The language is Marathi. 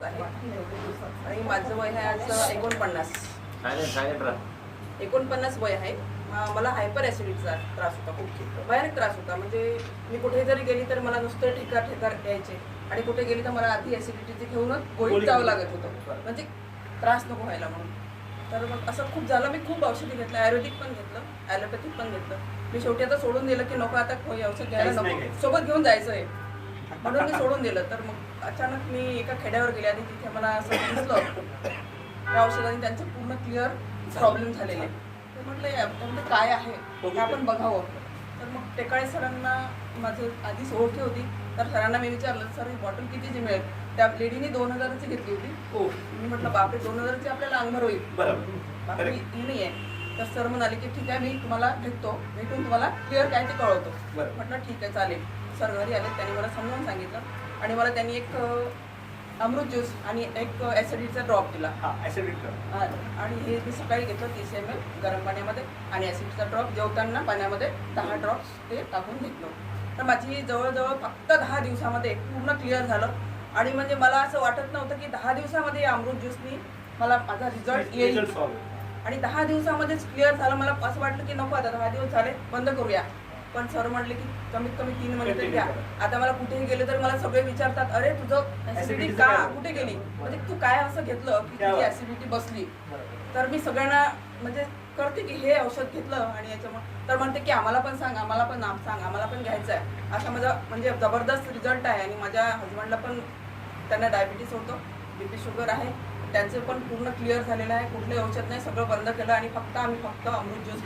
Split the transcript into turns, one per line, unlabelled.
आणि माझं वय आहे आज 49 वय आहे. मला हायपर ॲसिडिटीचा त्रास होता, खूप भयानक त्रास होता. म्हणजे मी कुठे जरी गेली तर मला नुसतं ठेकार यायचे आणि कुठे गेली तर मला आधी ॲसिडिटीची घेऊनच गोळी जावं लागत होतं, म्हणजे त्रास नको व्हायला म्हणून. तर मग असं खूप झालं. मी खूप औषधी घेतलं, आयुर्वेदिक पण घेतलं, ॲलोपॅथिक पण घेतलं. मी शेवटी आता सोडून दिलं की नको, आता औषध घ्यायला नको, सोबत घेऊन जायचं आहे म्हणून मी सोडून दिलं. तर मग अचानक मी एका खेड्यावर गेले आणि तिथे मला असं दिसलं त्या औषधाने त्यांचे पूर्ण क्लिअर प्रॉब्लेम झालेले. तर म्हटलं यामध्ये काय आहे हे आपण बघावं. तर मग टेकाळे सरांना माझं आधीच ओळखी होती. तर सरांना मी विचारलं, सर ही बॉटल कितीची मिळेल? त्या लेडीने 2000ची घेतली होती. मी म्हटलं बापरे, 2000ची आपल्याला अंगभर होईल, बापरे ही नाही आहे. तर सर म्हणाले की ठीक आहे, मी तुम्हाला भेटून तुम्हाला क्लिअर काय ते कळवतो. म्हटलं ठीक आहे चालेल. सर घरी आले, त्यांनी मला समजावून सांगितलं आणि मला त्यांनी एक अमृत ज्यूस आणि एक ॲसिडिटीचा ड्रॉप दिला. आणि हे मी सकाळी घेतलं 30 ml गरम पाण्यामध्ये आणि ॲसिडिटीचा ड्रॉप जेवताना पाण्यामध्ये 10 ड्रॉप्स ते टाकून घेतलं. तर माझी जवळजवळ फक्त 10 दिवसामध्ये पूर्ण क्लिअर झालं. आणि म्हणजे मला असं वाटत नव्हतं की 10 दिवसामध्ये अमृत ज्यूसनी मला माझा रिझल्ट येईल आणि 10 दिवसामध्येच क्लिअर झालं. मला असं वाटलं की नको, आता 10 दिवस झाले बंद करूया. पण सर म्हटले की कमीत कमी 3 महिने तरी घ्या. आता मला कुठेही गेले तर मला सगळे विचारतात, अरे तुझं ॲसिडिटी का कुठे गेली, म्हणजे तू काय असं घेतलं की तुझी ॲसिडिटी बसली. तर मी सगळ्यांना म्हणजे करते की हे औषध घेतलं आणि याच्यामुळे, तर म्हणते की आम्हाला पण सांग, आम्हाला पण नाम सांग, आम्हाला पण घ्यायचं आहे. असा माझा म्हणजे जबरदस्त रिझल्ट आहे. आणि माझ्या हजबंडला पण, त्यांना डायबिटीस होतं, BP शुगर आहे, त्यांचं पण पूर्ण क्लिअर झालेलं आहे. कुठलंही औषध नाही, सगळं बंद केलं आणि फक्त अमृत ज्यूस